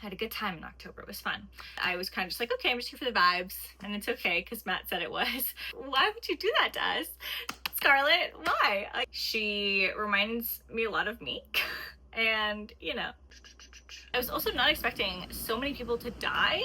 had a good time in October. It was fun. I was kind of just like, okay, I'm just here for the vibes, and it's okay because Matt said it was. Why would you do that to us, Scarlett? Why? Like, she reminds me a lot of Meek, and you know, I was also not expecting so many people to die.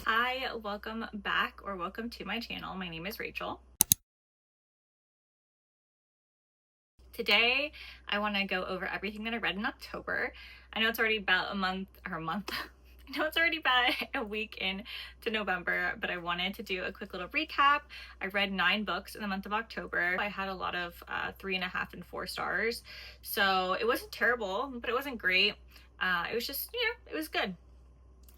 Hi, welcome back, or welcome to my channel. My name is Rachel. Today, I want to go over everything that I read in October. I know it's already about a month. I know it's already about a week into November, but I wanted to do a quick little recap. I read 9 books in the month of October. I had a lot of 3.5 and 4 stars. So it wasn't terrible, but it wasn't great. It was just, you know, it was good.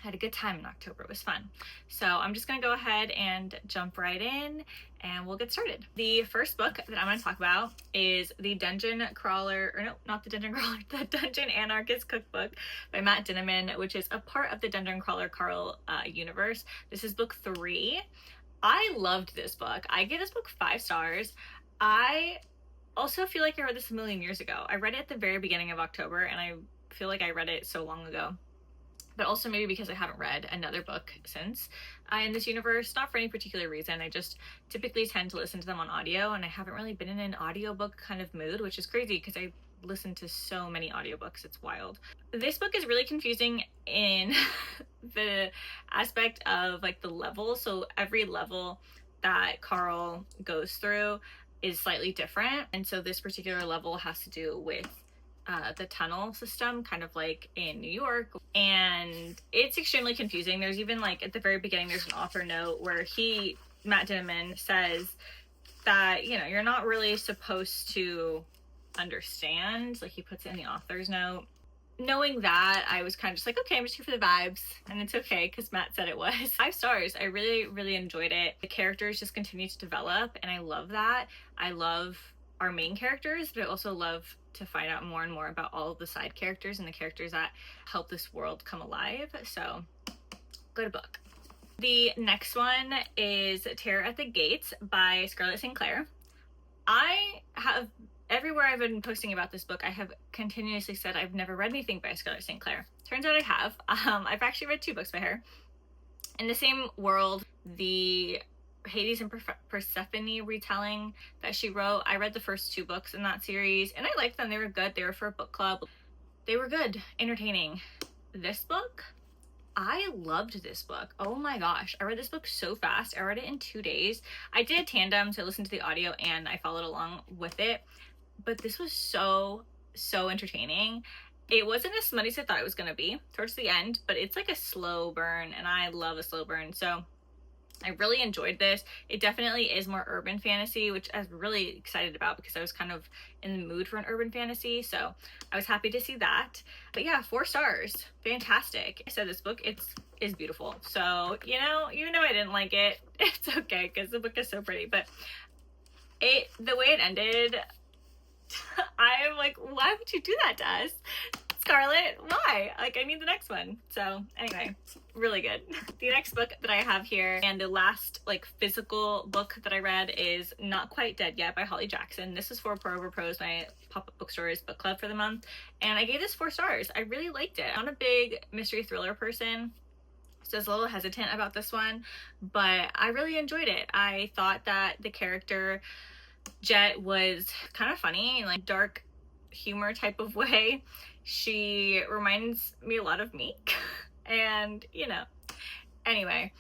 I had a good time in October. It was fun. So I'm just gonna go ahead and jump right in and we'll get started. The first book that I'm gonna talk about is the Dungeon Crawler, or no, not the Dungeon Crawler, the Dungeon Anarchist Cookbook by Matt Dinniman, which is a part of the Dungeon Crawler Carl universe. This is book 3. I loved this book. I gave this book 5 stars. I also feel like I read this a million years ago. I read it at the very beginning of October and I feel like I read it so long ago. But also maybe because I haven't read another book since in this universe, not for any particular reason. I just typically tend to listen to them on audio, and I haven't really been in an audiobook kind of mood, which is crazy because I listen to so many audiobooks. It's wild. This book is really confusing in the aspect of like the level. So every level that Carl goes through is slightly different. And so this particular level has to do with the tunnel system, kind of like in New York, and it's extremely confusing. There's even like at the very beginning there's an author note where Matt Dinniman says that, you know, you're not really supposed to understand, like he puts it in the author's note. Knowing that, I was kind of just like, okay, I'm just here for the vibes, and it's okay because Matt said it was. 5 stars. I really enjoyed it. The characters just continue to develop, and I love that. I love our main characters, but I also love to find out more and more about all of the side characters and the characters that help this world come alive. So good book. The next one is Terror at the Gates by Scarlett and Clair. I have, everywhere I've been posting about this book, I have continuously said I've never read anything by Scarlett St. Clair. Turns out I have. I've actually read 2 books by her. In the same world, the Hades and Persephone retelling that she wrote, I read the first 2 books in that series and I liked them. They were good. They were for a book club. They were good, entertaining. This book, I loved this book. Oh my gosh, I read this book so fast. I read it in 2 days. I did tandem, so I listened to the audio and I followed along with it, but this was so entertaining. It wasn't as smutty as I thought it was gonna be towards the end, but it's like a slow burn and I love a slow burn, so I really enjoyed this. It definitely is more urban fantasy, which I was really excited about because I was kind of in the mood for an urban fantasy. So I was happy to see that. But yeah, 4 stars. Fantastic. I said this book, is beautiful. So, you know, even though I didn't like it, it's okay because the book is so pretty. But the way it ended, I'm like, why would you do that to us, Scarlett? Why? Like, I need the next one. So anyway, really good. The next book that I have here, and the last like physical book that I read, is Not Quite Dead Yet by Holly Jackson. This is for Pro Over Pros, my pop-up bookstore's book club for the month, and I gave this 4 stars. I really liked it. I'm not a big mystery thriller person, so I was a little hesitant about this one, but I really enjoyed it. I thought that the character Jet was kind of funny, like dark humor type of way. She reminds me a lot of Meek, and you know, anyway,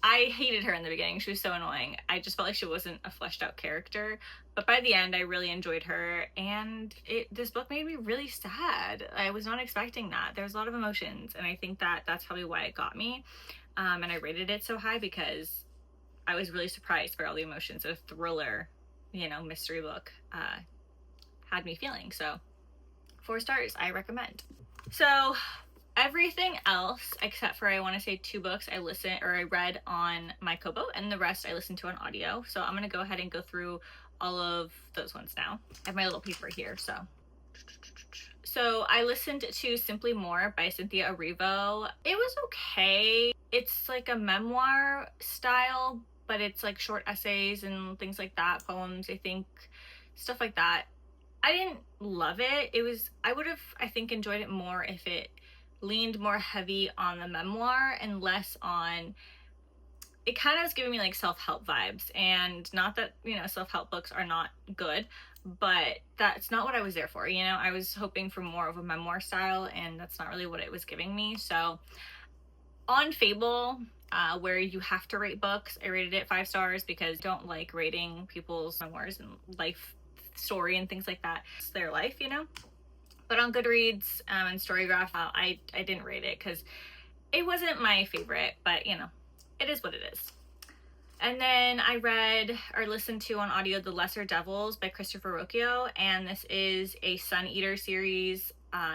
I hated her in the beginning. She was so annoying. I just felt like she wasn't a fleshed out character, but by the end I really enjoyed her, and this book made me really sad. I was not expecting that. There was a lot of emotions, and I think that that's probably why it got me, and I rated it so high because I was really surprised by all the emotions that a thriller, you know, mystery book had me feeling. So 4 stars, I recommend. So everything else except for, I want to say 2 books I read on my Kobo, and the rest I listened to on audio. So I'm going to go ahead and go through all of those ones now. I have my little paper here. So I listened to Simply More by Cynthia Erivo. It was okay. It's like a memoir style, but it's like short essays and things like that, poems, I think, stuff like that. I didn't love it. I would have, I think, enjoyed it more if it leaned more heavy on the memoir and less on, it kind of was giving me like self-help vibes. And not that, you know, self-help books are not good, but that's not what I was there for. You know, I was hoping for more of a memoir style, and that's not really what it was giving me. So on Fable, where you have to rate books, I rated it 5 stars because I don't like rating people's memoirs and life story and things like that. It's their life, you know. But on Goodreads and Storygraph, I didn't rate it because it wasn't my favorite, but you know, it is what it is. And then I read or listened to on audio The Lesser Devils by Christopher Ruocchio, and this is a Sun Eater series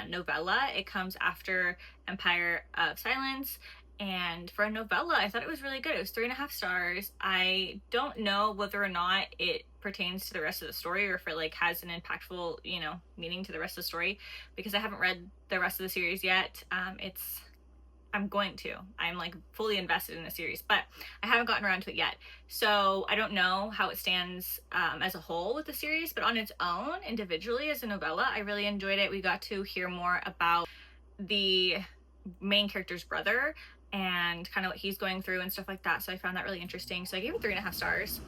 novella. It comes after Empire of Silence, and for a novella, I thought it was really good. It was 3.5 stars. I don't know whether or not it pertains to the rest of the story or if it like has an impactful, you know, meaning to the rest of the story, because I haven't read the rest of the series yet. I'm going to. I'm like fully invested in the series, but I haven't gotten around to it yet. So I don't know how it stands as a whole with the series, but on its own, individually as a novella, I really enjoyed it. We got to hear more about the main character's brother and kind of what he's going through and stuff like that. So I found that really interesting. So I gave it 3.5 stars.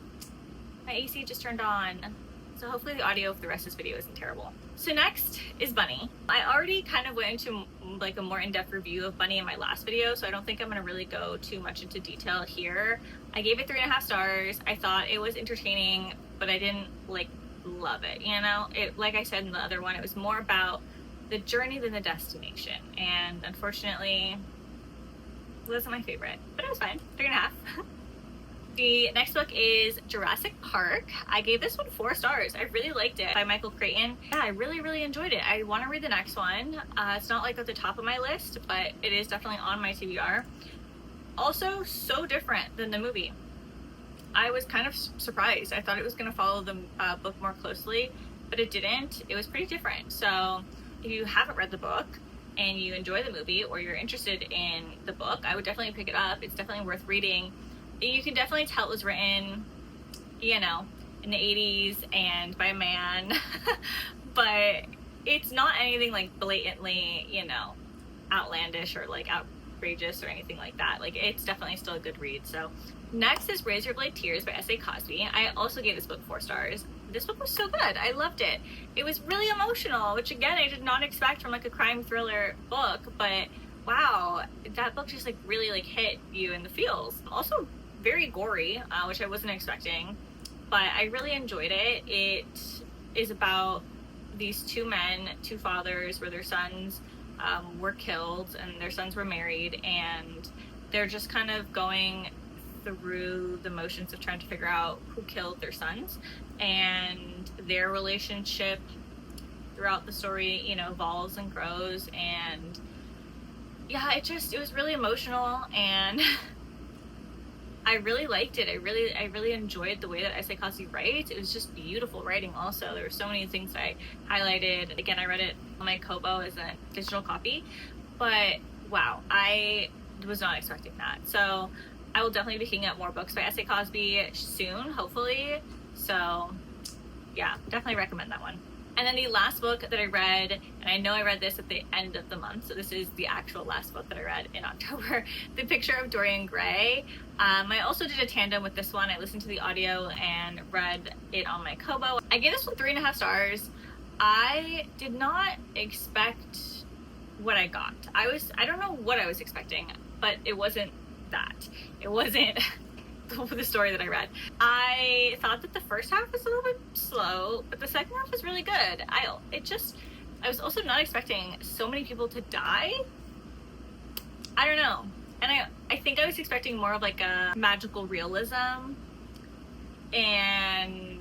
My AC just turned on, so hopefully the audio for the rest of this video isn't terrible. So next is Bunny. I already kind of went into like a more in-depth review of Bunny in my last video, so I don't think I'm gonna really go too much into detail here. I gave it 3.5 stars. I thought it was entertaining, but I didn't like love it, you know? It, like I said in the other one, it was more about the journey than the destination, and unfortunately it wasn't my favorite, but it was fine. 3.5. The next book is Jurassic Park. I gave this one 4 stars. I really liked it, by Michael Crichton. Yeah, I really enjoyed it. I want to read the next one. It's not like at the top of my list, but it is definitely on my TBR. Also, so different than the movie. I was kind of surprised. I thought it was going to follow the book more closely, but it didn't. It was pretty different. So if you haven't read the book and you enjoy the movie, or you're interested in the book, I would definitely pick it up. It's definitely worth reading. You can definitely tell it was written, you know, in the 80s and by a man, but it's not anything like blatantly, you know, outlandish or like outrageous or anything like that. Like, it's definitely still a good read. So next is Razorblade Tears by S.A. Cosby. I also gave this book 4 stars. This book was so good. I loved it. It was really emotional, which again, I did not expect from like a crime thriller book, but wow, that book just like really like hit you in the feels. Also very gory, which I wasn't expecting, but I really enjoyed it. It is about these 2 men, 2 fathers, where their sons were killed and their sons were married, and they're just kind of going through the motions of trying to figure out who killed their sons, and their relationship throughout the story, you know, evolves and grows. And yeah, it was really emotional, and I really liked it. I really enjoyed the way that S.A. Cosby writes. It was just beautiful writing also. There were so many things that I highlighted. Again, I read it on my Kobo as a digital copy, but wow, I was not expecting that. So I will definitely be picking up more books by S.A. Cosby soon, hopefully. So yeah, definitely recommend that one. And then the last book that I read, and I know I read this at the end of the month, so this is the actual last book that I read in October, The Picture of Dorian Gray. I also did a tandem with this one. I listened to the audio and read it on my Kobo. I gave this one 3.5 stars. I did not expect what I got. I don't know what I was expecting, but it wasn't that. It wasn't the story that I read. I thought that the first half was a little bit slow, but the second half was really good. I was also not expecting so many people to die. I don't know. And I think I was expecting more of like a magical realism, and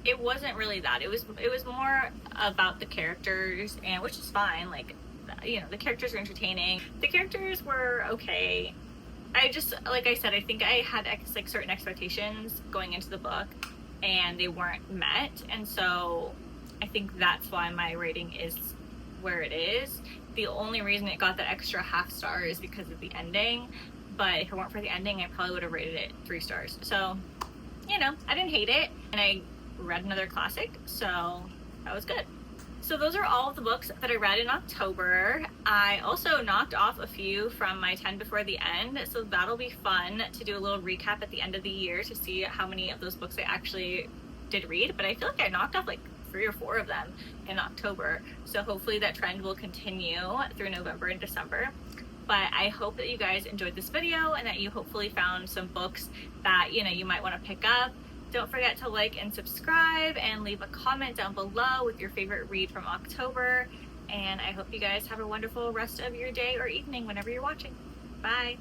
it wasn't really that. It was more about the characters, and which is fine. Like, you know, the characters are entertaining. The characters were okay. I just, like I said, I think I had like certain expectations going into the book, and they weren't met, and so I think that's why my rating is where it is. The only reason it got that extra half star is because of the ending, but if it weren't for the ending, I probably would have rated it 3 stars. So, you know, I didn't hate it, and I read another classic, so that was good. So those are all of the books that I read in October. I also knocked off a few from my 10 before the end, so that'll be fun to do a little recap at the end of the year to see how many of those books I actually did read. But I feel like I knocked off like 3 or 4 of them in October, so hopefully that trend will continue through November and December. But I hope that you guys enjoyed this video and that you hopefully found some books that you might want to pick up. Don't forget to like and subscribe and leave a comment down below with your favorite read from October. And I hope you guys have a wonderful rest of your day or evening whenever you're watching. Bye!